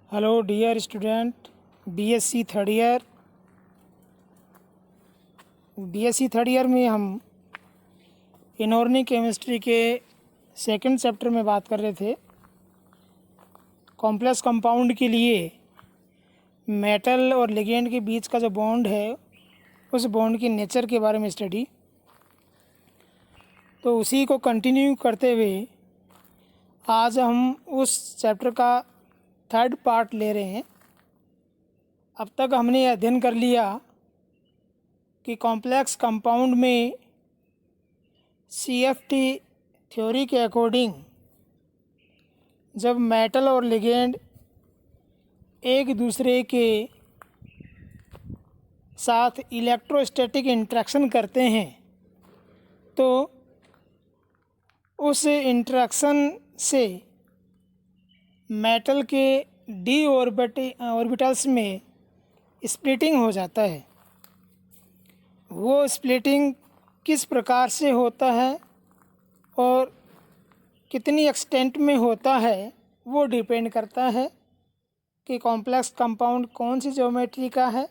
Hello dear student, BSc third year में हम inorganic chemistry के सेकंड चैप्टर में बात कर रहे थे। कॉम्प्लेक्स कंपाउंड के लिए मेटल और लिगेंड के बीच का जो बॉन्ड है, उस बॉन्ड की नेचर के बारे में स्टडी। तो उसी को कंटिन्यू करते हुए आज हम उस चैप्टर का थर्ड पार्ट ले रहे हैं। अब तक हमने यह अध्ययन कर लिया कि कॉम्प्लेक्स कंपाउंड में सीएफटी थ्योरी के अकॉर्डिंग जब मेटल और लिगेंड एक दूसरे के साथ इलेक्ट्रोस्टैटिक इंटरेक्शन करते हैं तो उस इंटरेक्शन से मेटल के डी ऑर्बिटल्स में स्प्लिटिंग हो जाता है। वो स्प्लिटिंग किस प्रकार से होता है और कितनी एक्सटेंट में होता है, वो डिपेंड करता है कि कॉम्प्लेक्स कंपाउंड कौन सी ज्योमेट्री का है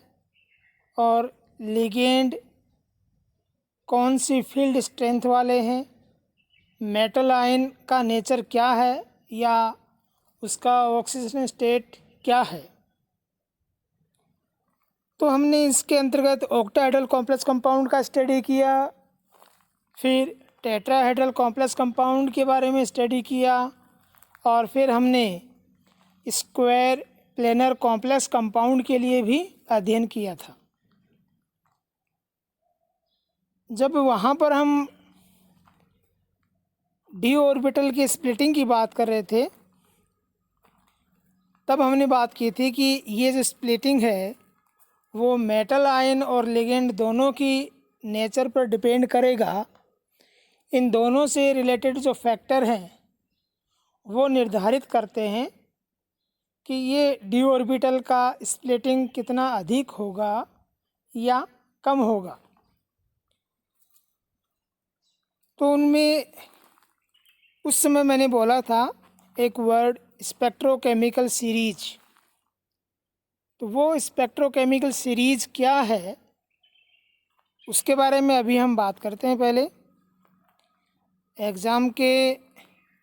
और लिगेंड कौन सी फील्ड स्ट्रेंथ वाले हैं, मेटल आयन का नेचर क्या है या उसका ऑक्सीडेशन स्टेट क्या है। तो हमने इसके अंतर्गत ऑक्टाहेड्रल कॉम्प्लेक्स कंपाउंड का स्टडी किया, फिर टेट्राहेड्रल कॉम्प्लेक्स कंपाउंड के बारे में स्टडी किया और फिर हमने स्क्वायर प्लेनर कॉम्प्लेक्स कंपाउंड के लिए भी अध्ययन किया था। जब वहाँ पर हम डी ऑर्बिटल की स्प्लिटिंग की बात कर रहे थे तब हमने बात की थी कि ये जो स्प्लिटिंग है वो मेटल आयन और लिगेंड दोनों की नेचर पर डिपेंड करेगा। इन दोनों से रिलेटेड जो फैक्टर हैं वो निर्धारित करते हैं कि ये डी ऑर्बिटल का स्प्लिटिंग कितना अधिक होगा या कम होगा। तो उनमें उस समय मैंने बोला था एक वर्ड स्पेक्ट्रोकेमिकल सीरीज। तो वो स्पेक्ट्रोकेमिकल सीरीज क्या है उसके बारे में अभी हम बात करते हैं। पहले एग्ज़ाम के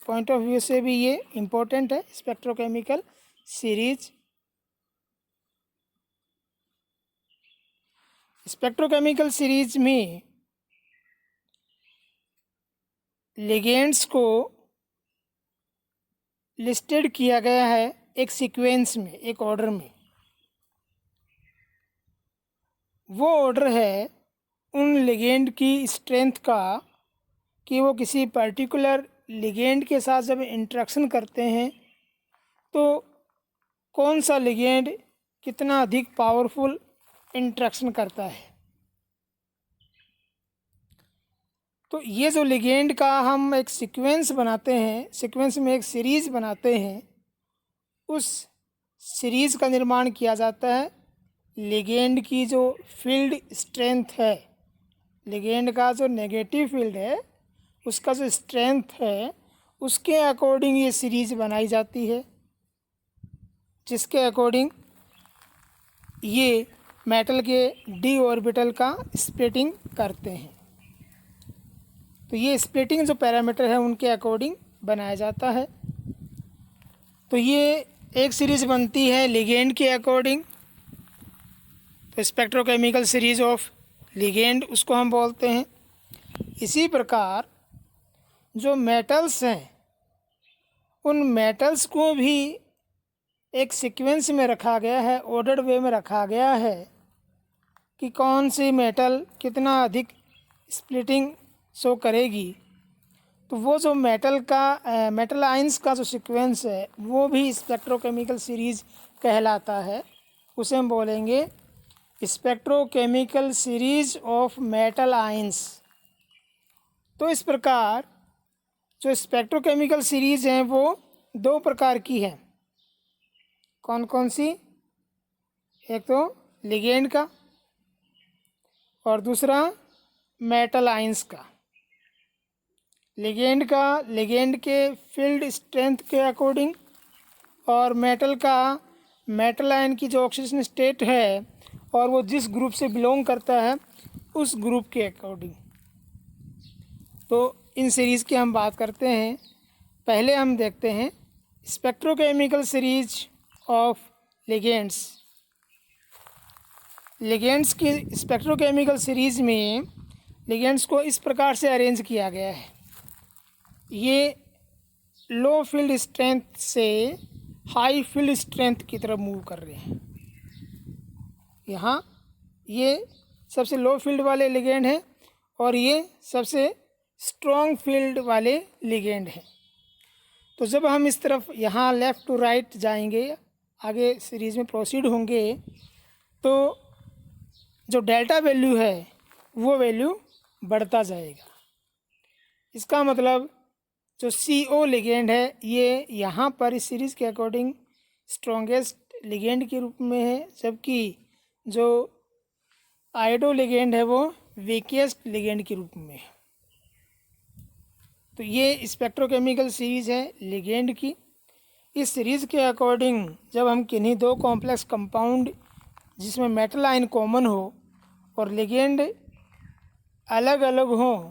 पॉइंट ऑफ व्यू से भी ये इम्पोर्टेंट है स्पेक्ट्रोकेमिकल सीरीज। स्पेक्ट्रोकेमिकल सीरीज में लिगेंड्स को लिस्टेड किया गया है एक सीक्वेंस में, एक ऑर्डर में। वो ऑर्डर है उन लिगेंड की स्ट्रेंथ का कि वो किसी पर्टिकुलर लिगेंड के साथ जब इंटरेक्शन करते हैं तो कौन सा लिगेंड कितना अधिक पावरफुल इंटरेक्शन करता है। तो ये जो लिगेंड का हम एक सीक्वेंस बनाते हैं, सीक्वेंस में एक सीरीज़ बनाते हैं, उस सीरीज़ का निर्माण किया जाता है लिगेंड की जो फील्ड स्ट्रेंथ है, लिगेंड का जो नेगेटिव फील्ड है उसका जो स्ट्रेंथ है उसके अकॉर्डिंग ये सीरीज़ बनाई जाती है, जिसके अकॉर्डिंग ये मेटल के डी ऑर्बिटल का स्प्लिटिंग करते हैं। तो ये स्प्लिटिंग जो पैरामीटर है उनके अकॉर्डिंग बनाया जाता है। तो ये एक सीरीज़ बनती है लिगेंड के अकॉर्डिंग, तो स्पेक्ट्रोकेमिकल सीरीज ऑफ लिगेंड उसको हम बोलते हैं। इसी प्रकार जो मेटल्स हैं उन मेटल्स को भी एक सीक्वेंस में रखा गया है, ऑर्डर्ड वे में रखा गया है कि कौन सी मेटल कितना अधिक स्प्लिटिंग शो करेगी। तो वो जो मेटल आइंस का जो सीक्वेंस है वो भी स्पेक्ट्रोकेमिकल सीरीज कहलाता है। उसे हम बोलेंगे spectrochemical series of metal ions. तो इस प्रकार जो स्पेक्ट्रोकेमिकल सीरीज हैं वो दो प्रकार की हैं। कौन कौन सी? एक तो लिगेंड का और दूसरा मेटल आइंस का। लिगेंड के फील्ड स्ट्रेंथ के अकॉर्डिंग और मेटल का मेटल आयन की जो ऑक्सीजन स्टेट है और वो जिस ग्रुप से बिलोंग करता है उस ग्रुप के अकॉर्डिंग। तो इन सीरीज़ की हम बात करते हैं। पहले हम देखते हैं spectrochemical series of ligands. Ligands की स्पेक्ट्रोकेमिकल सीरीज में लिगेंड्स को इस प्रकार से अरेंज किया गया है। ये लो फील्ड स्ट्रेंथ से हाई फील्ड स्ट्रेंथ की तरफ मूव कर रहे हैं। यहाँ ये सबसे लो फील्ड वाले लिगेंड हैं और ये सबसे स्ट्रॉन्ग फील्ड वाले लिगेंड हैं। तो जब हम इस तरफ यहाँ लेफ़्ट टू राइट जाएंगे, आगे सीरीज़ में प्रोसीड होंगे, तो जो डेल्टा वैल्यू है वो वैल्यू बढ़ता जाएगा। इसका मतलब जो CO लिगेंड है ये यहाँ पर इस सीरीज़ के अकॉर्डिंग स्ट्रॉन्गेस्ट लिगेंड के रूप में है, जबकि जो आयोडो लिगेंड है वो वीकेस्ट लिगेंड के रूप में है। तो ये स्पेक्ट्रोकेमिकल सीरीज़ है लिगेंड की। इस सीरीज़ के अकॉर्डिंग जब हम किन्हीं दो कॉम्प्लेक्स कंपाउंड जिसमें मेटल आयन कॉमन हो और लिगेंड अलग अलग हों,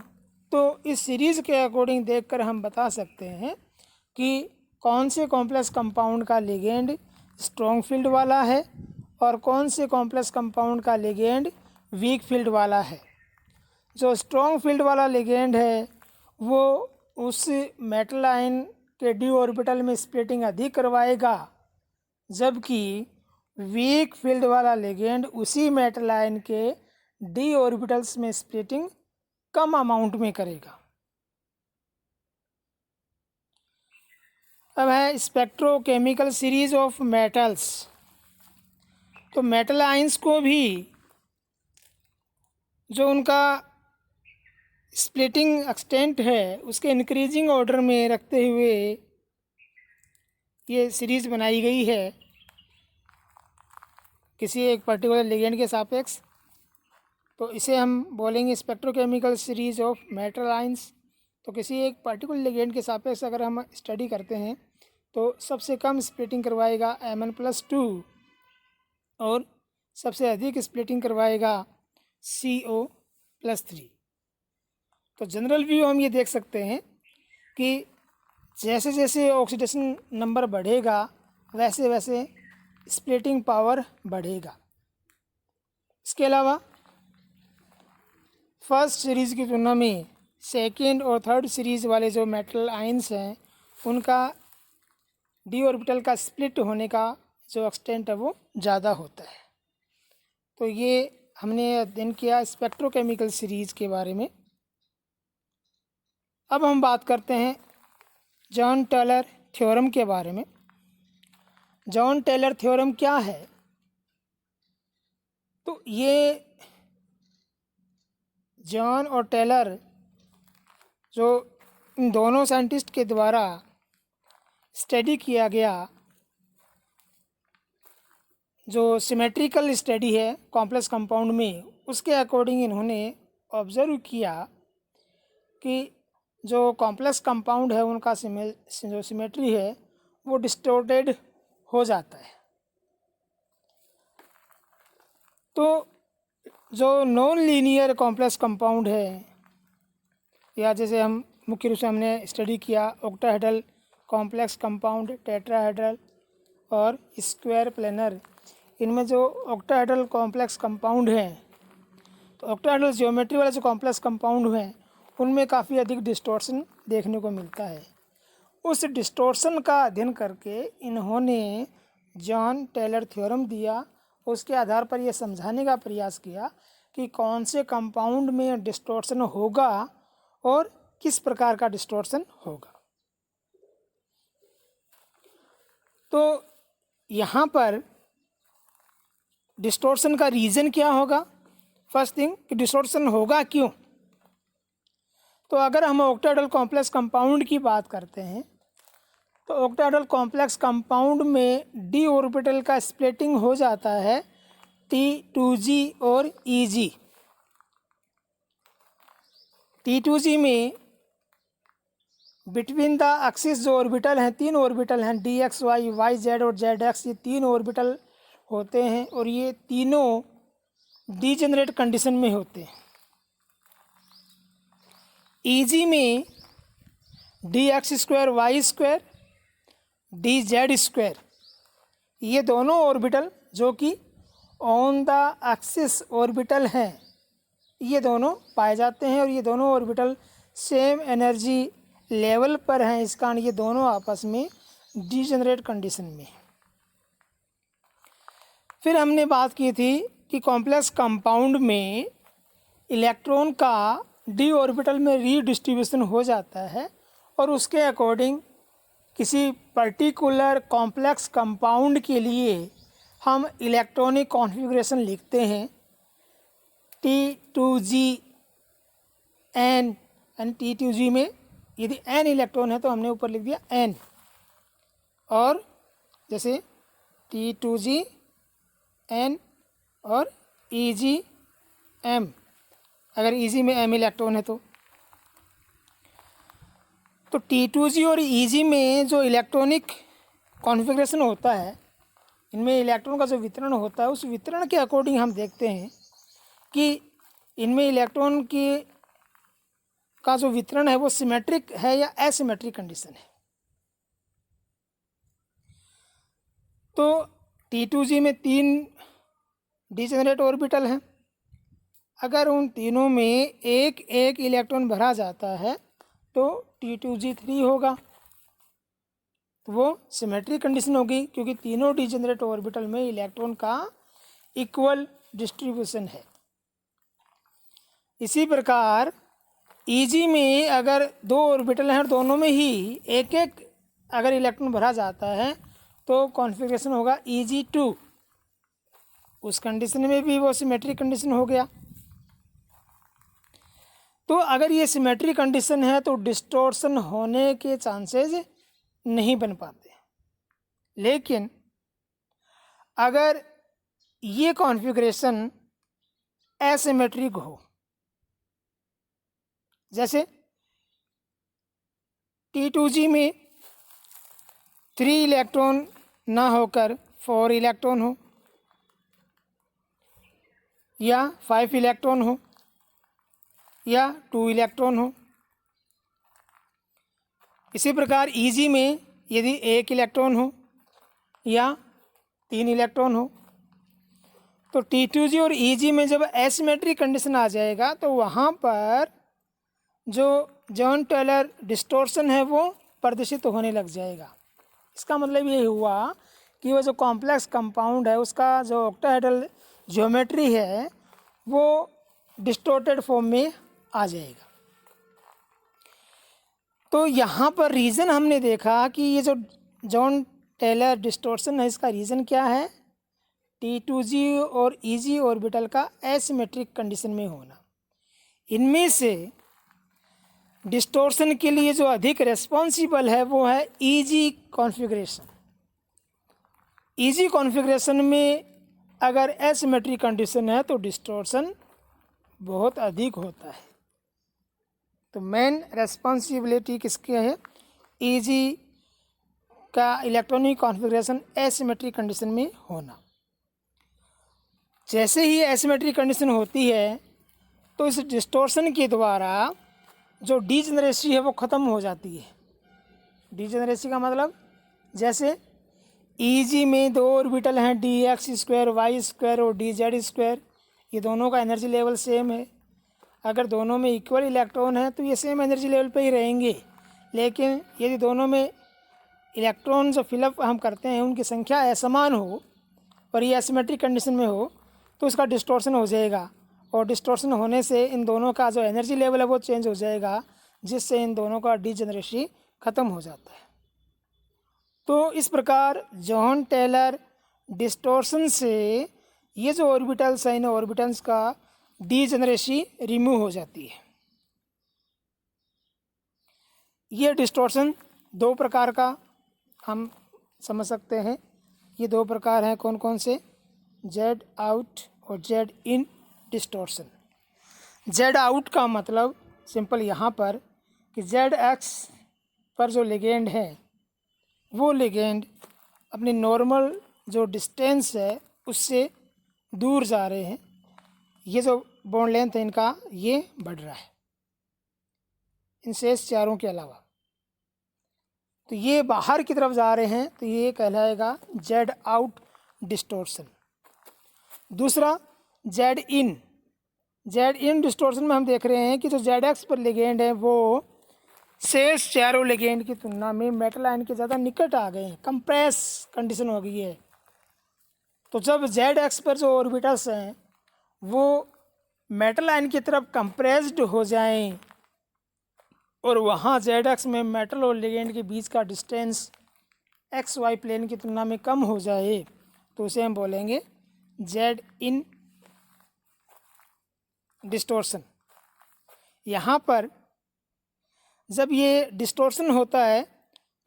तो इस सीरीज़ के अकॉर्डिंग देखकर हम बता सकते हैं कि कौन से कॉम्प्लेक्स कंपाउंड का लिगेंड स्ट्रॉन्ग फील्ड वाला है और कौन से कॉम्प्लेक्स कंपाउंड का लिगेंड वीक फील्ड वाला है। जो स्ट्रॉन्ग फील्ड वाला लिगेंड है वो उस मेटल आयन के डी ऑर्बिटल में स्प्लिटिंग अधिक करवाएगा, जबकि वीक फील्ड वाला लिगेंड उसी मेटल आयन के डी ऑर्बिटल्स में स्प्लिटिंग कम अमाउंट में करेगा। अब है स्पेक्ट्रोकेमिकल सीरीज ऑफ मेटल्स। तो मेटल आयंस को भी जो उनका स्प्लिटिंग एक्सटेंट है उसके इंक्रीजिंग ऑर्डर में रखते हुए ये सीरीज़ बनाई गई है किसी एक पर्टिकुलर लिगेंड के सापेक्ष। तो इसे हम बोलेंगे spectrochemical series of metal ions. तो किसी एक पर्टिकुलर लिगेंड के सापेक्ष अगर हम स्टडी करते हैं तो सबसे कम स्प्लिटिंग करवाएगा Mn+2 और सबसे अधिक स्प्लिटिंग करवाएगा CO+3। तो जनरल व्यू हम ये देख सकते हैं कि जैसे जैसे ऑक्सीडेशन नंबर बढ़ेगा वैसे वैसे स्प्लिटिंग पावर बढ़ेगा। इसके अलावा फर्स्ट सीरीज़ की तुलना में सेकेंड और थर्ड सीरीज़ वाले जो मेटल आयंस हैं उनका डी ऑर्बिटल का स्प्लिट होने का जो एक्सटेंट है वो ज़्यादा होता है। तो ये हमने अध्ययन किया स्पेक्ट्रोकेमिकल सीरीज़ के बारे में। अब हम बात करते हैं जॉन टेलर थ्योरम के बारे में। जॉन टेलर थ्योरम क्या है? तो ये जॉन और टेलर जो इन दोनों साइंटिस्ट के द्वारा स्टडी किया गया जो सिमेट्रिकल स्टडी है कॉम्प्लेक्स कंपाउंड में, उसके अकॉर्डिंग इन्होंने ऑब्ज़र्व किया कि जो कॉम्प्लेक्स कंपाउंड है उनका जो सिमेट्री है वो डिस्टोर्टेड हो जाता है। तो जो नॉन लीनियर कॉम्प्लेक्स कंपाउंड है, या जैसे हम मुख्य रूप से हमने स्टडी किया ऑक्टाहेड्रल कॉम्प्लेक्स कंपाउंड, टेट्राहेड्रल और स्क्वायर प्लेनर, इनमें जो ऑक्टाहेड्रल कॉम्प्लेक्स कंपाउंड हैं, तो ऑक्टाहेड्रल ज्योमेट्री वाले जो कॉम्प्लेक्स कंपाउंड हैं उनमें काफ़ी अधिक डिस्टॉर्शन देखने को मिलता है। उस डिस्टॉर्शन का अध्ययन करके इन्होंने जॉन टेलर थ्योरम दिया। उसके आधार पर यह समझाने का प्रयास किया कि कौन से कंपाउंड में डिस्टॉर्शन होगा और किस प्रकार का डिस्टॉर्शन होगा। तो यहाँ पर डिस्टॉर्शन का रीज़न क्या होगा? फर्स्ट थिंग कि डिस्टॉर्शन होगा क्यों। तो अगर हम ऑक्टाहेड्रल कॉम्प्लेक्स कंपाउंड की बात करते हैं तो ऑक्टाहेड्रल कॉम्प्लेक्स कंपाउंड में डी ऑर्बिटल का स्प्लिटिंग हो जाता है T2G और EG। T2G में बिटवीन द एक्सिस जो ऑर्बिटल हैं, तीन ऑर्बिटल हैं d x y, y z और जेड एक्स, ये तीन ऑर्बिटल होते हैं और ये तीनों डीजेनरेट कंडीशन में होते हैं। ईजी में d x square y square d z square, ये दोनों ऑर्बिटल जो कि ऑन द एक्सिस ऑर्बिटल हैं, ये दोनों पाए जाते हैं और ये दोनों ऑर्बिटल सेम एनर्जी लेवल पर हैं, इस कारण ये दोनों आपस में डीजेनरेट कंडीशन में। फिर हमने बात की थी कि कॉम्प्लेक्स कंपाउंड में इलेक्ट्रॉन का डी ऑर्बिटल में रीडिस्ट्रीब्यूशन हो जाता है और उसके अकॉर्डिंग किसी पर्टिकुलर कॉम्प्लेक्स कंपाउंड के लिए हम इलेक्ट्रॉनिक कॉन्फ़िगरेशन लिखते हैं T2G N, एंड T2G में यदि N इलेक्ट्रॉन है तो हमने ऊपर लिख दिया N, और जैसे T2G N और EG M, अगर EG में M इलेक्ट्रॉन है तो T2G और EG में जो इलेक्ट्रॉनिक कॉन्फ़िगरेशन होता है, इनमें इलेक्ट्रॉन का जो वितरण होता है, उस वितरण के अकॉर्डिंग हम देखते हैं कि इनमें इलेक्ट्रॉन की का जो वितरण है वो सिमेट्रिक है या एसिमेट्रिक कंडीशन है। तो T2G में तीन डीजेनरेट ऑर्बिटल हैं, अगर उन तीनों में एक एक इलेक्ट्रॉन भरा जाता है तो T2G3 होगा, तो वो सिमेट्रिक कंडीशन होगी क्योंकि तीनों डीजेनरेट ऑर्बिटल में इलेक्ट्रॉन का इक्वल डिस्ट्रीब्यूशन है। इसी प्रकार EG में अगर दो ऑर्बिटल हैं और दोनों में ही एक एक अगर इलेक्ट्रॉन भरा जाता है तो कॉन्फ़िगरेशन होगा EG2, उस कंडीशन में भी वो सिमेट्रिक कंडीशन हो गया। तो अगर ये सिमेट्रिक कंडीशन है तो डिस्टॉर्शन होने के चांसेस नहीं बन पाते, लेकिन अगर ये कॉन्फ़िगरेशन एसिमेट्रिक हो, जैसे T2G में 3 इलेक्ट्रॉन ना होकर 4 इलेक्ट्रॉन हो या 5 इलेक्ट्रॉन हो या 2 इलेक्ट्रॉन हो। इसी प्रकार EG में यदि 1 इलेक्ट्रॉन हो या 3 इलेक्ट्रॉन हो, तो T2G और EG में जब एसिमेट्रिक कंडीशन आ जाएगा तो वहाँ पर जो जॉन टेलर डिस्टॉर्शन है वो प्रदर्शित होने लग जाएगा। इसका मतलब ये हुआ कि वो जो कॉम्प्लेक्स कंपाउंड है उसका जो ऑक्टाहेड्रल ज्योमेट्री है वो डिस्टॉर्टेड फॉर्म में आ जाएगा। तो यहाँ पर रीज़न हमने देखा कि ये जो जॉन टेलर डिस्टॉर्शन है इसका रीज़न क्या है, T2G और EG ऑर्बिटल का एसिमेट्रिक कंडीशन में होना। इनमें से डिस्टॉर्शन के लिए जो अधिक रेस्पॉन्सिबल है वो है EG कॉन्फ़िगरेशन। EG कॉन्फ़िगरेशन में अगर एसिमेट्रिक कंडीशन है तो डिस्टॉर्शन बहुत अधिक होता है। तो मेन रेस्पॉन्सिबिलिटी किसकी है, EG का इलेक्ट्रॉनिक कॉन्फ़िगरेशन एसिमेट्रिक कंडीशन में होना। जैसे ही एसिमेट्रिक कंडीशन होती है तो इस डिस्टॉर्शन के द्वारा जो डीजेनरेसी है वो ख़त्म हो जाती है। डीजेनरेसी का मतलब जैसे EG में दो ऑर्बिटल हैं DX स्क्वायर वाई स्क्वायर और DZ स्क्वायर, ये दोनों का एनर्जी लेवल सेम है। अगर दोनों में इक्वल इलेक्ट्रॉन है तो ये सेम एनर्जी लेवल पे ही रहेंगे, लेकिन यदि दोनों में इलेक्ट्रॉन जो फिलअप हम करते हैं उनकी संख्या असमान हो और ये एसिमेट्रिक कंडीशन में हो तो इसका डिस्टॉर्शन हो जाएगा, और डिस्टॉर्शन होने से इन दोनों का जो एनर्जी लेवल है वो चेंज हो जाएगा, जिससे इन दोनों का डीजेनरेसी ख़त्म हो जाता है। तो इस प्रकार जॉन टेलर डिस्टॉर्शन से ये जो ऑर्बिटल्स हैं इन ऑर्बिटल्स का डीजेनरेसी रिमूव हो जाती है। ये डिस्टॉर्शन दो प्रकार का हम समझ सकते हैं। ये दो प्रकार हैं, कौन कौन से, जेड आउट और जेड इन डिस्टॉर्शन। जेड आउट का मतलब सिंपल यहाँ पर कि जेड एक्स पर जो लिगेंड है वो लिगेंड अपनी नॉर्मल जो डिस्टेंस है उससे दूर जा रहे हैं। ये जो बॉन्ड लेंथ है इनका ये बढ़ रहा है इन शेष चारों के अलावा। तो ये बाहर की तरफ जा रहे हैं तो ये कहलाएगा जेड आउट डिस्टोर्शन। दूसरा जेड इन। जेड इन डिस्टोर्शन में हम देख रहे हैं कि जो जेड एक्स पर लिगेंड है वो शेष चारों लिगेंड की तुलना में मेटल आयन के ज़्यादा निकट आ गए हैं, कंप्रेस कंडीशन हो गई है। तो जब जेड एक्स पर जो ऑर्बिटल्स हैं वो मेटल आयन की तरफ कंप्रेस्ड हो जाएं और वहाँ जेड एक्स में मेटल और लिगेंड के बीच का डिस्टेंस एक्स वाई प्लेन की तुलना में कम हो जाए तो उसे हम बोलेंगे जेड इन डिस्टोर्शन। यहाँ पर जब ये डिस्टोर्शन होता है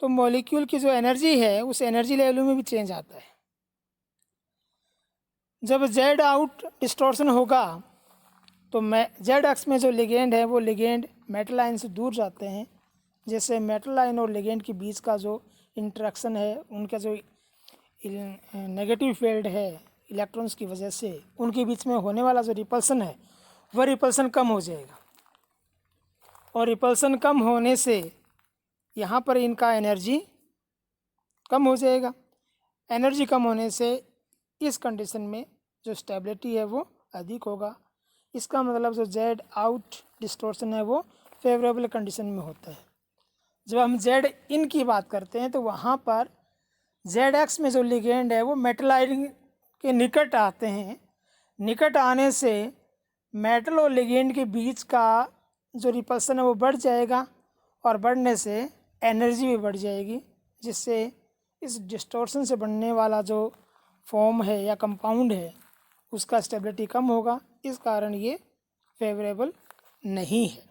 तो मॉलिक्यूल की जो एनर्जी है उस एनर्जी लेवल में भी चेंज आता है। जब जेड आउट डिस्टोर्शन होगा तो जेड एक्स में जो लिगेंड है वो लिगेंड मेटल आयन से दूर जाते हैं, जैसे मेटल आयन और लिगेंड के बीच का जो इंटरेक्शन है उनका जो नेगेटिव फील्ड है इलेक्ट्रॉन्स की वजह से उनके बीच में होने वाला जो रिपल्सन है वह रिपल्सन कम हो जाएगा और रिपल्सन कम होने से यहाँ पर इनका एनर्जी कम हो जाएगा। एनर्जी कम होने से इस कंडीशन में जो स्टेबिलिटी है वो अधिक होगा। इसका मतलब जो जेड आउट डिस्टोर्शन है वो फेवरेबल कंडीशन में होता है। जब हम जेड इन की बात करते हैं तो वहाँ पर जेड एक्स में जो लिगेंड है वो मेटल आयन के निकट आते हैं। निकट आने से मेटल और लिगेंड के बीच का जो रिपल्सन है वो बढ़ जाएगा और बढ़ने से एनर्जी भी बढ़ जाएगी, जिससे इस डिस्टोर्शन से बनने वाला जो फॉर्म है या कंपाउंड है उसका स्टेबिलिटी कम होगा। इस कारण ये फेवरेबल नहीं है।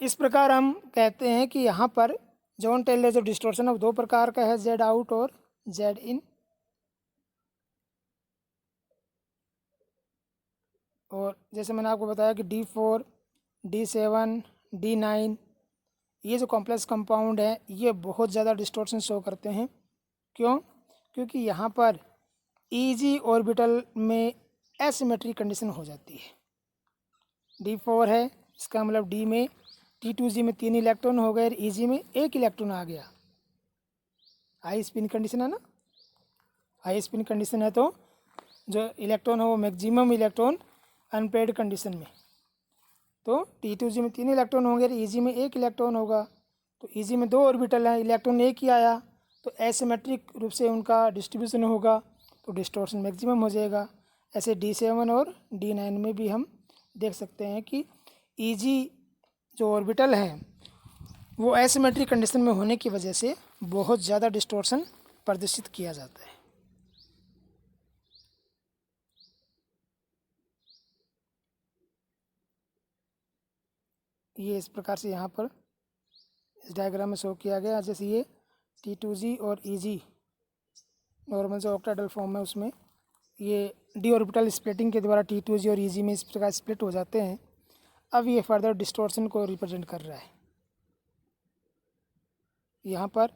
इस प्रकार हम कहते हैं कि यहाँ पर जॉन टेलर जो डिस्टोर्शन है वो दो प्रकार का है, जेड आउट और जेड इन। और जैसे मैंने आपको बताया कि D4, D7, D9 ये जो कॉम्प्लेक्स कंपाउंड है ये बहुत ज़्यादा डिस्टोर्शन शो करते हैं। क्यों? क्योंकि यहाँ पर ईजी ऑर्बिटल में एसिमेट्री कंडीशन हो जाती है। D4 है, इसका मतलब डी में T2G में 3 इलेक्ट्रॉन हो गए, ईजी में 1 इलेक्ट्रॉन आ गया। हाई स्पिन कंडीशन है ना, हाई स्पिन कंडीशन है तो जो इलेक्ट्रॉन है वो मैक्सिमम इलेक्ट्रॉन अनपेड कंडीशन में। तो T2G में 3 इलेक्ट्रॉन होंगे, ईजी में 1 इलेक्ट्रॉन होगा। तो ईजी में 2 ऑर्बिटल हैं, इलेक्ट्रॉन एक ही आया तो एसिमेट्रिक रूप से उनका डिस्ट्रीब्यूशन होगा तो डिस्टोर्शन मैक्सिमम हो जाएगा। ऐसे D7 और D9 में भी हम देख सकते हैं कि ईजी जो ऑर्बिटल हैं वो एसिमेट्रिक कंडीशन में होने की वजह से बहुत ज़्यादा डिस्टोर्शन प्रदर्शित किया जाता है। ये इस प्रकार से यहाँ पर इस डायग्राम में शो किया गया। जैसे ये T2G और EG नॉर्मल जो ऑक्टाइडल फॉर्म है उसमें ये डी ऑर्बिटल स्प्लिटिंग के द्वारा T2G और EG में इस प्रकार स्प्लिट हो जाते हैं। अब ये फर्दर डिस्टोर्शन को रिप्रेजेंट कर रहा है। यहाँ पर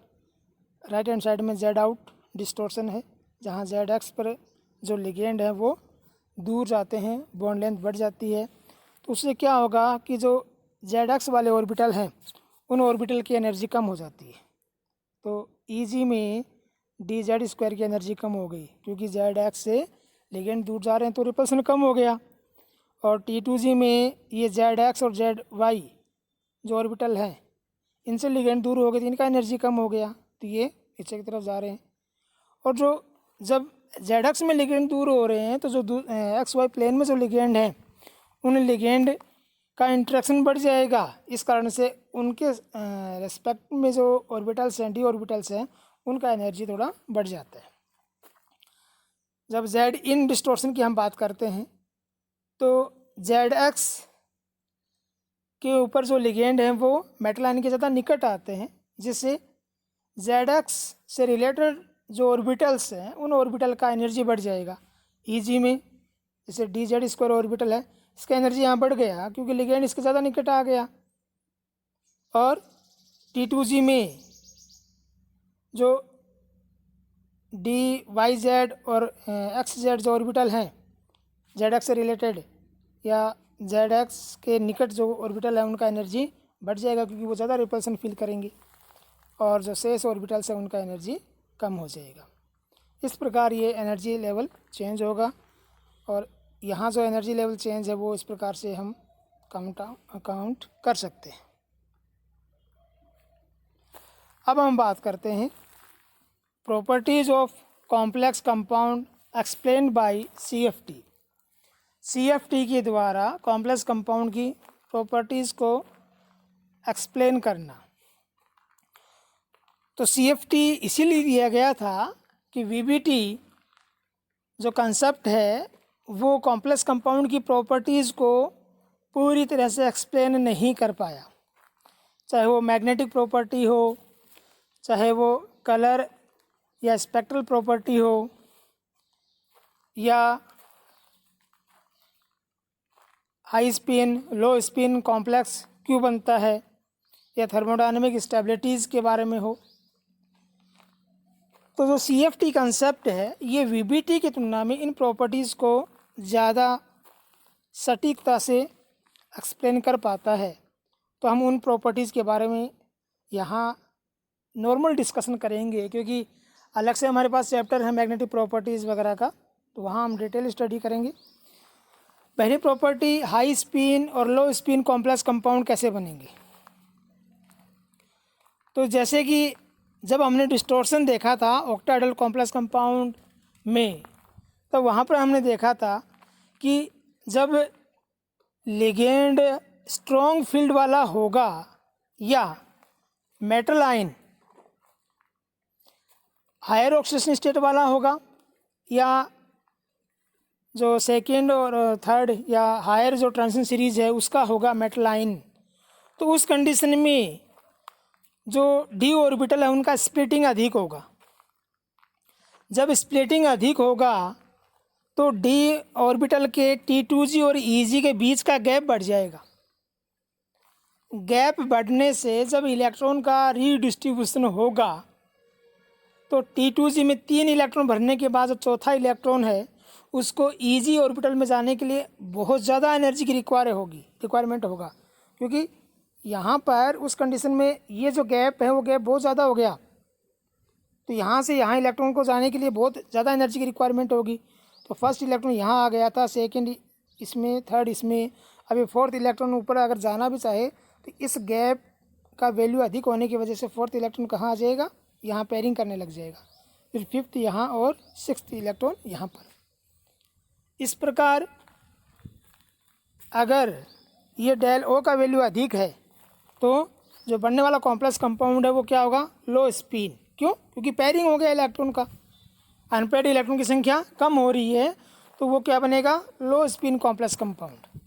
राइट हैंड साइड में जेड आउट डिस्टोर्शन है, जहाँ जेड एक्स पर जो लिगेंड है वो दूर जाते हैं, बॉन्ड लेंथ बढ़ जाती है। तो उससे क्या होगा कि जो जेड एक्स वाले ऑर्बिटल हैं उन ऑर्बिटल की एनर्जी कम हो जाती है। तो ईजी में dz² की एनर्जी कम हो गई क्योंकि जेड एक्स से लिगेंड दूर जा रहे हैं तो रिपल्सन कम हो गया। और T2G में ये जेड एक्स और जेड वाई जो ऑर्बिटल हैं इनसे लिगेंड दूर हो गए तो इनका एनर्जी कम हो गया, तो ये पीछे की तरफ जा रहे हैं। और जो जब जेड एक्स में लिगेंड दूर हो रहे हैं तो जो एक्स वाई प्लेन में जो लिगेंड हैं उन लिगेंड का इंट्रैक्शन बढ़ जाएगा। इस कारण से उनके रेस्पेक्ट में जो ऑर्बिटल्स हैं, डी ऑर्बिटल्स हैं, उनका एनर्जी थोड़ा बढ़ जाता है। जब जेड इन डिस्टोर्शन की हम बात करते हैं तो जेड एक्स के ऊपर जो लिगेंड हैं वो मेटल आयन के ज़्यादा निकट आते हैं, जिससे जेड एक्स से रिलेटेड जो ऑर्बिटल्स हैं उन ऑर्बिटल का एनर्जी बढ़ जाएगा। ईजी में जैसे dz² ऑर्बिटल है, इसका एनर्जी यहाँ बढ़ गया क्योंकि लिगेंड इसके ज़्यादा निकट आ गया। और T2G में जो डी वाई जेड और एक्स जेड जो ऑर्बिटल हैं, जेड एक्स से रिलेटेड या जेड एक्स के निकट जो ऑर्बिटल है उनका एनर्जी बढ़ जाएगा क्योंकि वो ज़्यादा रिपल्सन फील करेंगे, और जो शेष ऑर्बिटल्स है उनका एनर्जी कम हो जाएगा। इस प्रकार ये एनर्जी लेवल चेंज होगा, और यहाँ जो एनर्जी लेवल चेंज है वो इस प्रकार से हम काउंट कर सकते हैं। अब हम बात करते हैं properties of complex compound explain by CFT। CFT के द्वारा कॉम्प्लेक्स कंपाउंड की प्रॉपर्टीज़ को एक्सप्लेन करना। तो CFT इसीलिए दिया गया था कि VBT जो कंसेप्ट है वो कॉम्प्लेक्स कंपाउंड की प्रॉपर्टीज़ को पूरी तरह से एक्सप्लेन नहीं कर पाया, चाहे वो मैग्नेटिक प्रॉपर्टी हो, चाहे वो कलर या स्पेक्ट्रल प्रॉपर्टी हो, या हाई स्पिन लो स्पिन कॉम्प्लेक्स क्यों बनता है, या थर्मोडायनेमिक स्टेबिलिटीज़ के बारे में हो। तो जो CFT कंसेप्ट है ये VBT की तुलना में इन प्रॉपर्टीज़ को ज़्यादा सटीकता से एक्सप्लेन कर पाता है। तो हम उन प्रॉपर्टीज़ के बारे में यहाँ नॉर्मल डिस्कशन करेंगे, क्योंकि अलग से हमारे पास चैप्टर है मैग्नेटिक प्रॉपर्टीज़ वगैरह का, तो वहाँ हम डिटेल स्टडी करेंगे। पहली प्रॉपर्टी, हाई स्पिन और लो स्पिन कॉम्प्लेक्स कंपाउंड कैसे बनेंगे। तो जैसे कि जब हमने डिस्टॉर्शन देखा था ऑक्टाहेड्रल कॉम्प्लेक्स कंपाउंड में, तो वहाँ पर हमने देखा था कि जब लिगेंड स्ट्रॉन्ग फील्ड वाला होगा या metal ion higher oxidation state वाला होगा, या जो सेकेंड और थर्ड या हायर जो ट्रांजिशन सीरीज है उसका होगा मेटल आयन, तो उस कंडीशन में जो डी ऑर्बिटल है उनका स्प्लिटिंग अधिक होगा। जब स्प्लिटिंग अधिक होगा तो डी ऑर्बिटल के T2G और EG के बीच का गैप बढ़ जाएगा। गैप बढ़ने से जब इलेक्ट्रॉन का रीडिस्ट्रीब्यूशन होगा तो T2G में 3 इलेक्ट्रॉन भरने के बाद जो चौथा इलेक्ट्रॉन है उसको EG ऑर्बिटल में जाने के लिए बहुत ज़्यादा एनर्जी की रिक्वायरमेंट होगा, क्योंकि यहाँ पर उस कंडीशन में ये जो गैप है वो गैप बहुत ज़्यादा हो गया, तो यहाँ से यहाँ इलेक्ट्रॉन को जाने के लिए बहुत ज़्यादा एनर्जी की रिक्वायरमेंट होगी। तो फर्स्ट इलेक्ट्रॉन यहाँ आ गया था, सेकेंड इसमें, थर्ड इसमें, अभी फोर्थ इलेक्ट्रॉन ऊपर अगर जाना भी चाहे तो इस गैप का वैल्यू अधिक होने की वजह से फोर्थ इलेक्ट्रॉन कहाँ आ जाएगा, यहाँ पेयरिंग करने लग जाएगा, फिर फिफ्थ यहाँ और सिक्स्थ इलेक्ट्रॉन यहाँ पर। इस प्रकार अगर ये डेल O का वैल्यू अधिक है तो जो बनने वाला कॉम्प्लेक्स कंपाउंड है वो क्या होगा, लो स्पिन। क्यों? क्योंकि पेयरिंग हो गया इलेक्ट्रॉन का, अनपेयर्ड इलेक्ट्रॉन की संख्या कम हो रही है, तो वो क्या बनेगा, लो स्पिन कॉम्प्लेक्स कंपाउंड।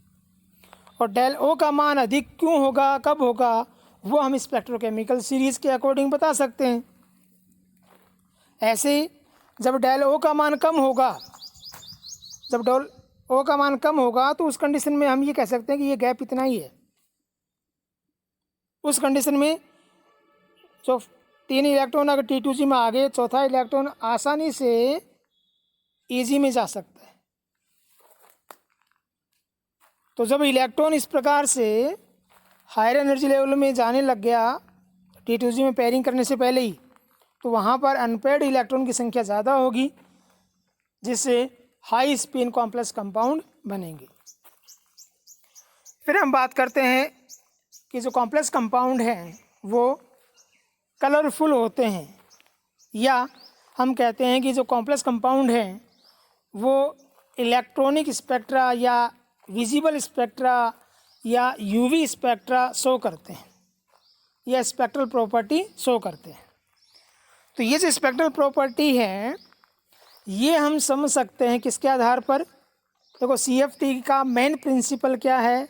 और डेल O का मान अधिक क्यों होगा, कब होगा, वो हम स्पेक्ट्रोकेमिकल सीरीज के अकॉर्डिंग बता सकते हैं। ऐसे ही जब डेल O का मान कम होगा, जब डेल O का मान कम होगा तो उस कंडीशन में हम ये कह सकते हैं कि ये गैप इतना ही है। उस कंडीशन में जो 3 इलेक्ट्रॉन अगर T2G में आ गए, चौथा इलेक्ट्रॉन आसानी से EG में जा सकता है। तो जब इलेक्ट्रॉन इस प्रकार से हायर एनर्जी लेवल में जाने लग गया T2G में पेयरिंग करने से पहले ही, तो वहाँ पर अनपेयर्ड इलेक्ट्रॉन की संख्या ज़्यादा होगी, जिससे हाई स्पिन कॉम्प्लेक्स कंपाउंड बनेंगे। फिर हम बात करते हैं कि जो कॉम्प्लेक्स कंपाउंड हैं वो कलरफुल होते हैं, या हम कहते हैं कि जो कॉम्प्लेक्स कंपाउंड हैं वो इलेक्ट्रॉनिक स्पेक्ट्रा या विजिबल स्पेक्ट्रा या UV स्पेक्ट्रा शो करते हैं, या स्पेक्ट्रल प्रॉपर्टी शो करते हैं। तो ये जो स्पेक्ट्रल प्रॉपर्टी है ये हम समझ सकते हैं किसके आधार पर। देखो CFT का मेन प्रिंसिपल क्या है,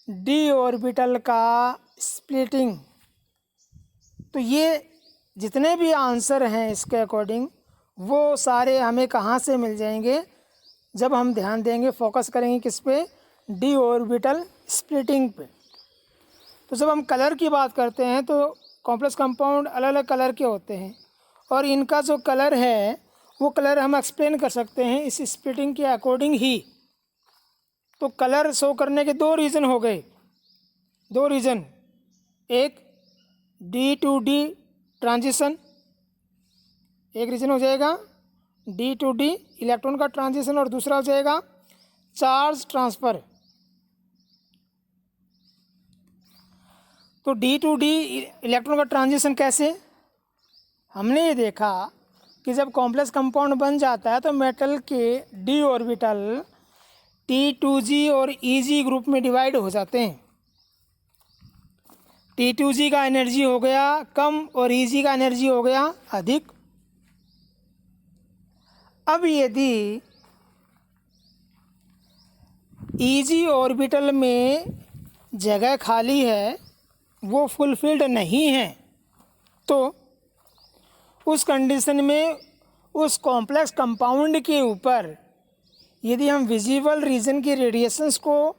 डी ऑर्बिटल का स्प्लिटिंग। तो ये जितने भी आंसर हैं इसके अकॉर्डिंग वो सारे हमें कहाँ से मिल जाएंगे, जब हम ध्यान देंगे, फोकस करेंगे किस पे, डी ऑर्बिटल स्प्लिटिंग पे। तो जब हम कलर की बात करते हैं तो कॉम्प्लेक्स कंपाउंड अलग अलग कलर के होते हैं और इनका जो कलर है वो कलर हम एक्सप्लेन कर सकते हैं इस स्प्लिटिंग के अकॉर्डिंग ही। तो कलर शो करने के दो रीज़न हो गए, दो रीज़न, एक डी टू डी ट्रांजिशन, एक रीज़न हो जाएगा डी टू डी इलेक्ट्रॉन का ट्रांजिशन और दूसरा हो जाएगा चार्ज ट्रांसफ़र। तो डी टू डी इलेक्ट्रॉन का ट्रांजिशन कैसे? हमने ये देखा कि जब कॉम्प्लेक्स कंपाउंड बन जाता है तो मेटल के डी ऑर्बिटल T2G और EG ग्रुप में डिवाइड हो जाते हैं। T2G का एनर्जी हो गया कम और EG का एनर्जी हो गया अधिक। अब यदि EG ऑर्बिटल में जगह खाली है, वो फुलफिल्ड नहीं है, तो उस कंडीशन में उस कॉम्प्लेक्स कंपाउंड के ऊपर यदि हम विजिबल रीजन की रेडिएशंस को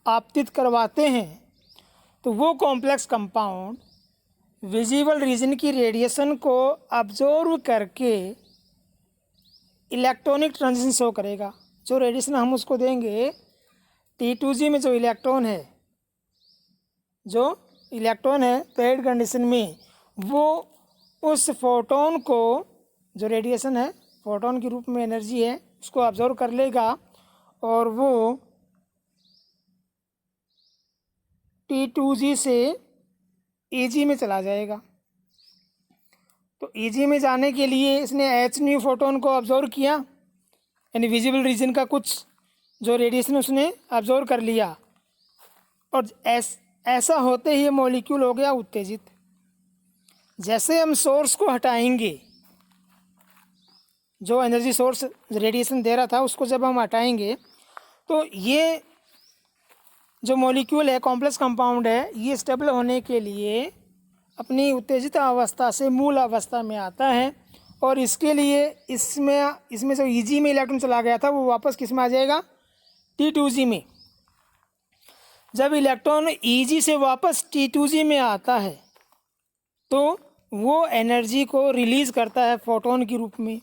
आपतित करवाते हैं तो वो कॉम्प्लेक्स कंपाउंड विजिबल रीजन की रेडिएशन को अब्जॉर्व करके इलेक्ट्रॉनिक ट्रांजिशन शो करेगा। जो रेडिएशन हम उसको देंगे T2G में जो इलेक्ट्रॉन है पेयर्ड कंडीशन में, वो उस फोटोन को, जो रेडिएशन है फोटोन के रूप में एनर्जी है, उसको ऑब्जर्व कर लेगा और वो T2G से EG में चला जाएगा। तो EG में जाने के लिए इसने H न्यू फोटोन को ऑब्जर्व किया, यानी विजिबल रीजन का कुछ जो रेडिएशन उसने ऑब्जर्व कर लिया, और ऐसा होते ही मॉलिक्यूल हो गया उत्तेजित। जैसे हम सोर्स को हटाएंगे, जो एनर्जी सोर्स रेडिएशन दे रहा था उसको जब हम हटाएंगे तो ये जो मॉलिक्यूल है, कॉम्प्लेक्स कंपाउंड है, ये स्टेबल होने के लिए अपनी उत्तेजित अवस्था से मूल अवस्था में आता है और इसके लिए इसमें जो EG में इलेक्ट्रॉन चला गया था वो वापस किस में आ जाएगा? T2G में। जब इलेक्ट्रॉन EG से वापस T2G में आता है तो वो एनर्जी को रिलीज़ करता है फोटोन के रूप में,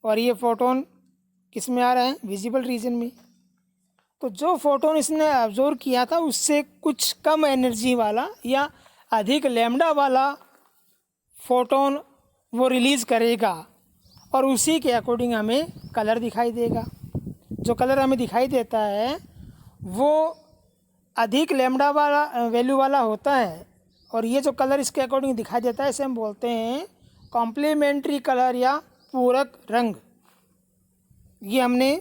और ये फोटोन किस में आ रहा है? विजिबल रीजन में। तो जो फोटोन इसने ऑब्जर्व किया था उससे कुछ कम एनर्जी वाला या अधिक लैम्डा वाला फोटोन वो रिलीज़ करेगा और उसी के अकॉर्डिंग हमें कलर दिखाई देगा। जो कलर हमें दिखाई देता है वो अधिक लैम्डा वाला वैल्यू वाला होता है, और ये जो कलर इसके अकॉर्डिंग दिखाई देता है इसे हम बोलते हैं कॉम्प्लीमेंट्री कलर या पूरक रंग। ये हमने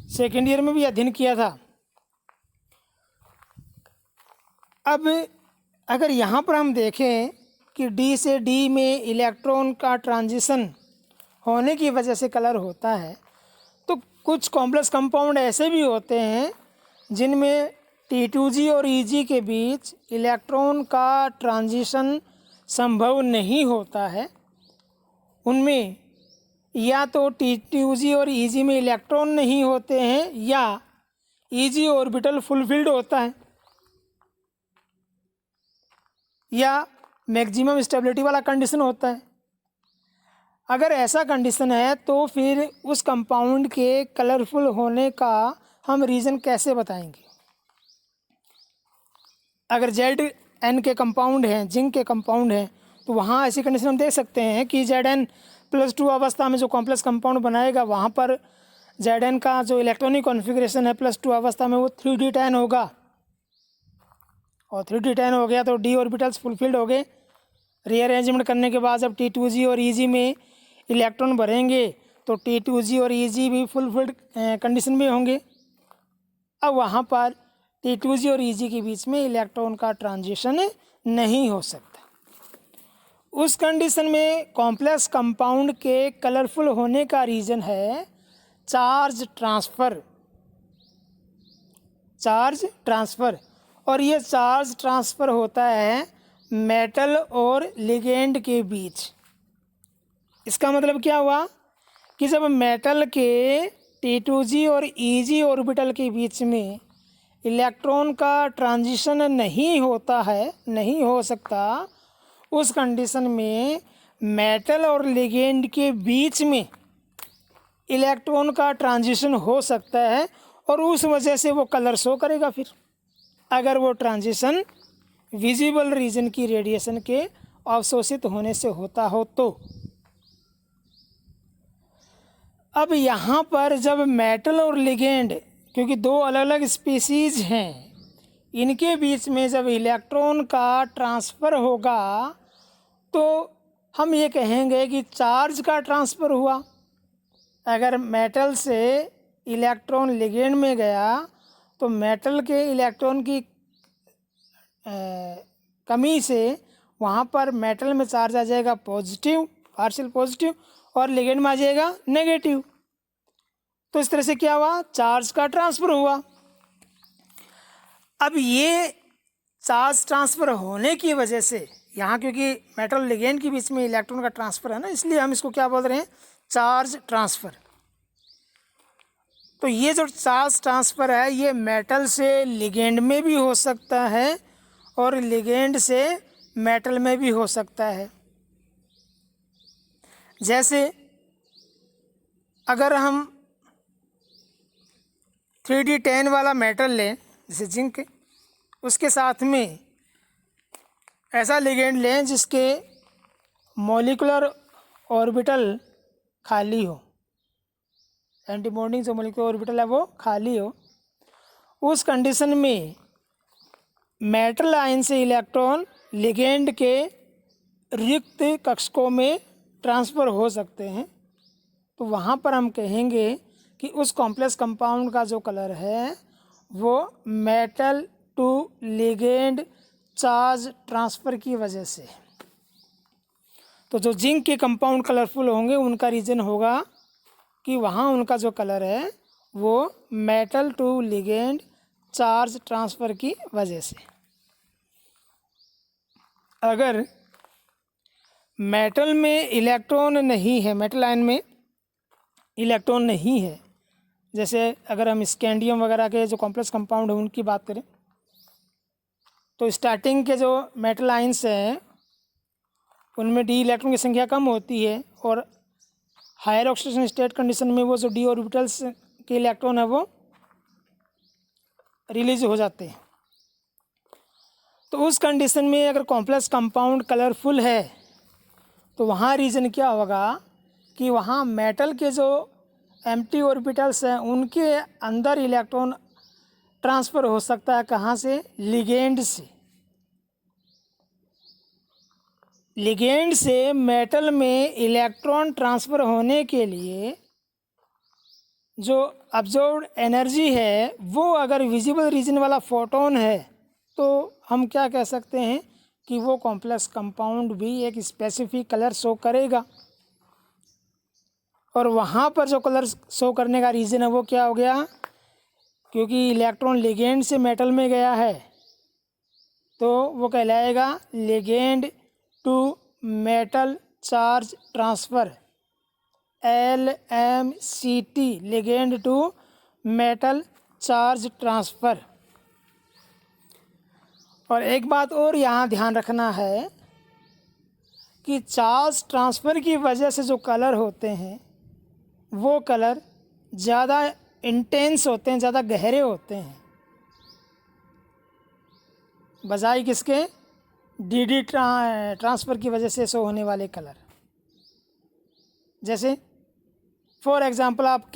सेकेंड ईयर में भी अध्ययन किया था। अब अगर यहाँ पर हम देखें कि D से D में इलेक्ट्रॉन का ट्रांजिशन होने की वजह से कलर होता है, तो कुछ कॉम्प्लेक्स कंपाउंड ऐसे भी होते हैं जिनमें T2G और EG के बीच इलेक्ट्रॉन का ट्रांजिशन संभव नहीं होता है। उनमें या तो T2G और EG में इलेक्ट्रॉन नहीं होते हैं या EG ऑर्बिटल फुलफिल्ड होता है या मैक्सिमम स्टेबिलिटी वाला कंडीशन होता है। अगर ऐसा कंडीशन है तो फिर उस कंपाउंड के कलरफुल होने का हम रीज़न कैसे बताएंगे? अगर Zn के कंपाउंड हैं, जिंक के कंपाउंड हैं, तो वहाँ ऐसी कंडीशन हम देख सकते हैं कि Zn+2 अवस्था में जो कॉम्प्लेक्स कंपाउंड बनाएगा वहाँ पर Zn का जो इलेक्ट्रॉनिक कॉन्फ़िगरेशन है +2 अवस्था में वो 3d10 होगा, और 3d10 हो गया तो d ऑर्बिटल्स फुलफिल्ड हो गए। रीअरेंजमेंट करने के बाद जब T2G और EG में इलेक्ट्रॉन भरेंगे तो T2G और EG भी फुलफिल्ड कंडीशन में होंगे। अब वहाँ पर T2G और EG के बीच में इलेक्ट्रॉन का ट्रांजिशन नहीं हो सकता। उस कंडीशन में कॉम्प्लेक्स कंपाउंड के कलरफुल होने का रीज़न है चार्ज ट्रांसफ़र, और ये चार्ज ट्रांसफ़र होता है मेटल और लिगेंड के बीच। इसका मतलब क्या हुआ कि जब मेटल के T2g और Eg ऑर्बिटल के बीच में इलेक्ट्रॉन का ट्रांजिशन नहीं होता है, नहीं हो सकता, उस कंडीशन में मेटल और लिगेंड के बीच में इलेक्ट्रॉन का ट्रांजिशन हो सकता है और उस वजह से वो कलर शो करेगा। फिर अगर वो ट्रांजिशन विजिबल रीजन की रेडिएशन के अवशोषित होने से होता हो तो। अब यहाँ पर जब मेटल और लिगेंड, क्योंकि दो अलग अलग स्पीसीज हैं, इनके बीच में जब इलेक्ट्रॉन का ट्रांसफ़र होगा तो हम ये कहेंगे कि चार्ज का ट्रांसफ़र हुआ। अगर मेटल से इलेक्ट्रॉन लिगेंड में गया तो मेटल के इलेक्ट्रॉन की कमी से वहाँ पर मेटल में चार्ज आ जाएगा पॉजिटिव, पार्शियल पॉजिटिव, और लिगेंड में आ जाएगा नेगेटिव। तो इस तरह से क्या हुआ, चार्ज का ट्रांसफ़र हुआ। अब ये चार्ज ट्रांसफ़र होने की वजह से यहाँ, क्योंकि मेटल और लिगेंड के बीच में इलेक्ट्रॉन का ट्रांसफ़र है ना, इसलिए हम इसको क्या बोल रहे हैं, चार्ज ट्रांसफ़र। तो ये जो चार्ज ट्रांसफ़र है ये मेटल से लिगेंड में भी हो सकता है और लिगेंड से मेटल में भी हो सकता है। जैसे अगर हम 3D10 वाला मेटल लें, जैसे जिंक, उसके साथ में ऐसा लिगेंड लें जिसके मॉलिक्यूलर ऑर्बिटल खाली हो, एंटी बॉन्डिंग जो मॉलिक्यूलर ऑर्बिटल है वो खाली हो, उस कंडीशन में मेटल आयन से इलेक्ट्रॉन लिगेंड के रिक्त कक्षकों में ट्रांसफ़र हो सकते हैं। तो वहाँ पर हम कहेंगे कि उस कॉम्प्लेक्स कंपाउंड का जो कलर है वो metal to ligand charge transfer की वजह से। तो जो जिंक के कंपाउंड कलरफुल होंगे उनका रीज़न होगा कि वहाँ उनका जो कलर है वो metal to ligand charge transfer की वजह से। अगर मेटल में इलेक्ट्रॉन नहीं है, मेटल आयन में इलेक्ट्रॉन नहीं है, जैसे अगर हम स्कैंडियम वगैरह के जो कॉम्प्लेक्स कंपाउंड है उनकी बात करें तो स्टार्टिंग के जो मेटल आयन्स हैं उनमें डी इलेक्ट्रॉन की संख्या कम होती है और हायर ऑक्सीडेशन स्टेट कंडीशन में वो जो डी ऑर्बिटल्स के इलेक्ट्रॉन है वो रिलीज हो जाते हैं। तो उस कंडीशन में अगर कॉम्प्लेक्स कंपाउंड कलरफुल है तो वहाँ रीज़न क्या होगा कि वहाँ मेटल के जो एम्प्टी ऑर्बिटल्स हैं उनके अंदर इलेक्ट्रॉन ट्रांसफ़र हो सकता है। कहाँ से, लिगेंड से। लिगेंड से मेटल में इलेक्ट्रॉन ट्रांसफ़र होने के लिए जो अब्जॉर्ब्ड एनर्जी है वो अगर विजिबल रीजन वाला फोटोन है तो हम क्या कह सकते हैं कि वो कॉम्प्लेक्स कंपाउंड भी एक स्पेसिफिक कलर शो करेगा। और वहाँ पर जो कलर शो करने का रीज़न है वो क्या हो गया, क्योंकि इलेक्ट्रॉन लिगेंड से मेटल में गया है तो वो कहलाएगा ligand to metal charge transfer, LMCT, ligand to metal charge transfer. और एक बात और यहाँ ध्यान रखना है कि चार्ज ट्रांसफ़र की वजह से जो कलर होते हैं वो कलर ज़्यादा इंटेंस होते हैं, ज़्यादा गहरे होते हैं, बजाय किसके, डी ट्रांसफ़र की वजह से शो होने वाले कलर। जैसे फॉर एग्ज़ाम्पल आप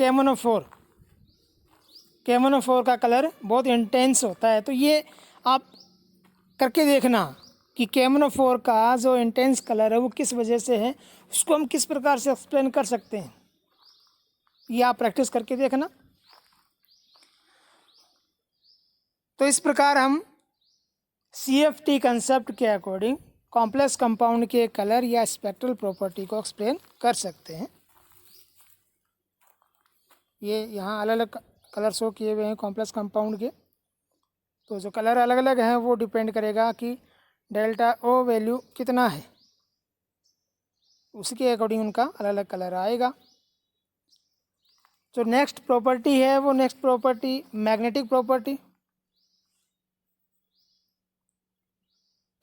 केमोनोफोर का कलर बहुत इंटेंस होता है। तो ये आप करके देखना कि केमोनोफोर का जो इंटेंस कलर है वो किस वजह से है, उसको हम किस प्रकार से एक्सप्लेन कर सकते हैं, ये आप प्रैक्टिस करके देखना। तो इस प्रकार हम CFT कंसेप्ट के अकॉर्डिंग कॉम्प्लेक्स कंपाउंड के कलर या स्पेक्ट्रल प्रॉपर्टी को एक्सप्लेन कर सकते हैं। ये यहाँ अलग अलग कलर शो किए हुए हैं कॉम्प्लेक्स कंपाउंड के। तो जो कलर अलग अलग हैं वो डिपेंड करेगा कि डेल्टा O वैल्यू कितना है, उसके अकॉर्डिंग उनका अलग अलग कलर आएगा। जो नेक्स्ट प्रॉपर्टी है वो नेक्स्ट प्रॉपर्टी मैग्नेटिक प्रॉपर्टी।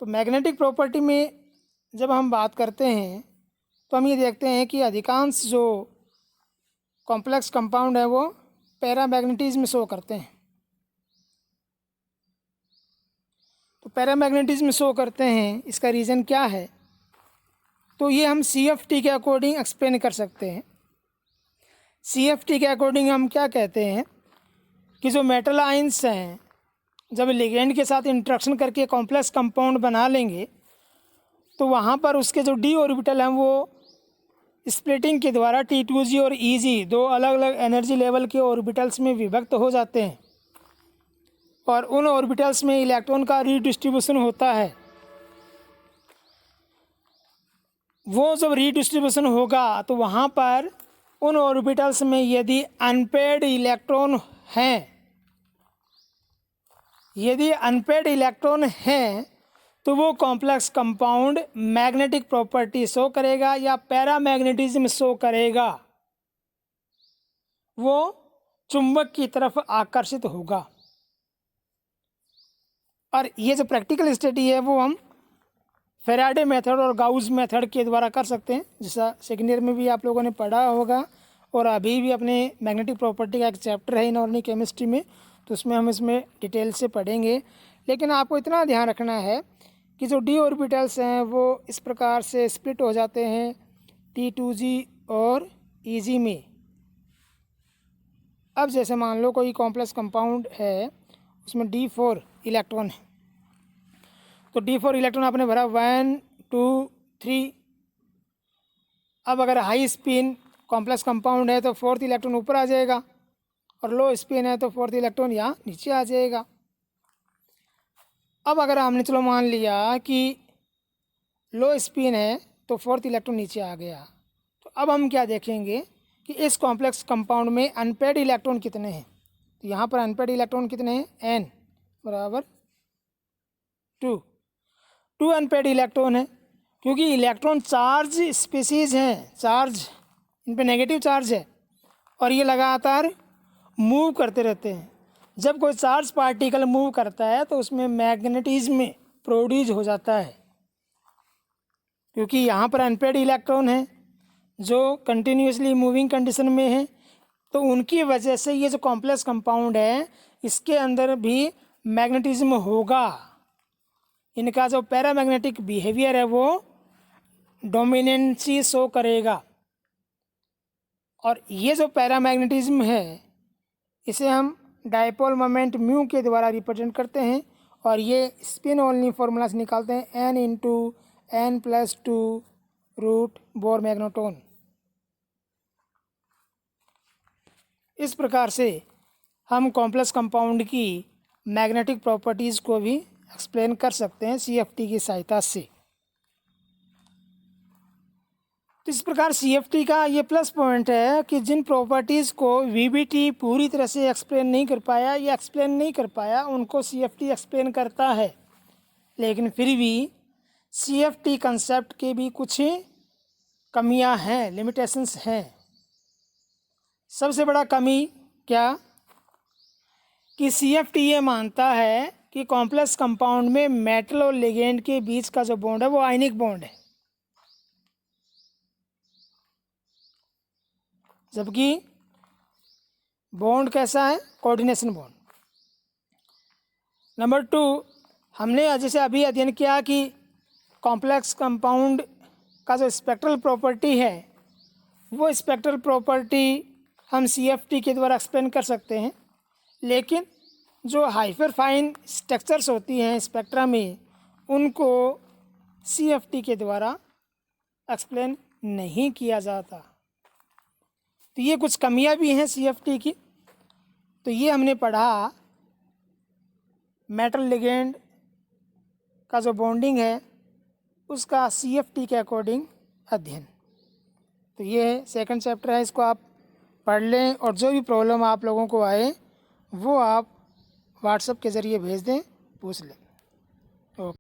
तो मैग्नेटिक प्रॉपर्टी में जब हम बात करते हैं तो हम ये देखते हैं कि अधिकांश जो कॉम्प्लेक्स कंपाउंड है वो पैरामैग्नेटिज्म शो करते हैं। तो पैरामैग्नेटिज्म शो करते हैं, इसका रीज़न क्या है? तो ये हम CFT के अकॉर्डिंग एक्सप्लेन कर सकते हैं। CFT के अकॉर्डिंग हम क्या कहते हैं कि जो मेटल आयंस हैं जब लिगेंड के साथ इंटरेक्शन करके कॉम्प्लेक्स कंपाउंड बना लेंगे तो वहाँ पर उसके जो d ऑर्बिटल हैं वो स्प्लिटिंग के द्वारा T2g और Eg दो अलग अलग एनर्जी लेवल के ऑर्बिटल्स में विभक्त हो जाते हैं और उन ऑर्बिटल्स में इलेक्ट्रॉन का रीडिस्ट्रीब्यूशन होता है। वो जब रीडिस्ट्रीब्यूशन होगा तो वहाँ पर उन ऑर्बिटल्स में यदि अनपेड इलेक्ट्रॉन हैं तो वो complex compound magnetic property show करेगा या पैरामैग्नेटिज्म शो करेगा, वो चुंबक की तरफ आकर्षित होगा। और ये जो प्रैक्टिकल स्टडी है वो हम फैराडे मेथड और गाउस मेथड के द्वारा कर सकते हैं, जैसा सेकेंड ईयर में भी आप लोगों ने पढ़ा होगा और अभी भी अपने मैग्नेटिक प्रॉपर्टी का एक चैप्टर है इनऑर्गेनिक केमिस्ट्री में, तो उसमें हम इसमें डिटेल से पढ़ेंगे। लेकिन आपको इतना ध्यान रखना है कि जो d ऑर्बिटल्स हैं वो इस प्रकार से स्प्लिट हो जाते हैं T2g और Eg में। अब जैसे मान लो कोई कॉम्प्लेक्स कंपाउंड है उसमें D4 इलेक्ट्रॉन है, तो D4 इलेक्ट्रॉन आपने भरा 1 2 3। अब अगर हाई स्पिन कॉम्प्लेक्स कंपाउंड है तो फोर्थ इलेक्ट्रॉन ऊपर आ जाएगा और लो स्पिन है तो फोर्थ इलेक्ट्रॉन यहाँ नीचे आ जाएगा। अब अगर हमने चलो मान लिया कि लो स्पिन है तो फोर्थ इलेक्ट्रॉन नीचे आ गया, तो अब हम क्या देखेंगे कि इस कॉम्प्लेक्स कंपाउंड में अनपेड इलेक्ट्रॉन कितने हैं। तो यहाँ पर अनपेड इलेक्ट्रॉन कितने हैं? n बराबर 2 अनपेड इलेक्ट्रॉन है, क्योंकि इलेक्ट्रॉन चार्ज स्पीसीज हैं, चार्ज इन पे नेगेटिव चार्ज है और ये लगातार मूव करते रहते हैं। जब कोई चार्ज पार्टिकल मूव करता है तो उसमें मैग्नेटिज्म प्रोड्यूस हो जाता है, क्योंकि यहाँ पर अनपेड इलेक्ट्रॉन है जो कंटिन्यूसली मूविंग कंडीशन में है, तो उनकी वजह से ये जो कॉम्प्लेक्स कंपाउंड है इसके अंदर भी मैग्नेटिज्म होगा। इनका जो पैरामैग्नेटिक बिहेवियर है वो डोमिनेंसी शो करेगा। और ये जो पैरामैग्नेटिज्म है इसे हम डायपोल मोमेंट म्यू के द्वारा रिप्रेजेंट करते हैं और ये स्पिन ओनली फॉर्मूला से निकालते हैं n into n+2 root Bohr magneton. इस प्रकार से हम कॉम्प्लेक्स कंपाउंड की मैग्नेटिक प्रॉपर्टीज़ को भी एक्सप्लेन कर सकते हैं CFT की सहायता से। तो इस प्रकार CFT का ये प्लस पॉइंट है कि जिन प्रॉपर्टीज़ को VBT पूरी तरह से एक्सप्लेन नहीं कर पाया या एक्सप्लेन नहीं कर पाया उनको CFT एक्सप्लेन करता है, लेकिन फिर भी CFT कंसेप्ट के भी कुछ कमियां हैं, लिमिटेशंस हैं। सबसे बड़ा कमी क्या कि CFT ये मानता है कि कॉम्प्लेक्स कंपाउंड में मेटल और लिगेंड के बीच का जो बॉन्ड है वो आयनिक बॉन्ड है, जबकि बॉन्ड कैसा है? Coordination bond. नंबर 2, हमने जैसे अभी अध्ययन किया कि कॉम्प्लेक्स कंपाउंड का जो स्पेक्ट्रल प्रॉपर्टी है वो स्पेक्ट्रल प्रॉपर्टी हम CFT के द्वारा एक्सप्लेन कर सकते हैं, लेकिन जो हाइपर फाइन स्ट्रक्चर्स होती हैं स्पेक्ट्रा में उनको CFT के द्वारा एक्सप्लेन नहीं किया जाता। तो ये कुछ कमियां भी हैं CFT की। तो ये हमने पढ़ा मेटल लिगेंड का जो बॉन्डिंग है उसका CFT के अकॉर्डिंग अध्ययन। तो ये सेकंड चैप्टर है, इसको आप पढ़ लें और जो भी प्रॉब्लम आप लोगों को आए वो आप व्हाट्सएप के ज़रिए भेज दें, पूछ लें।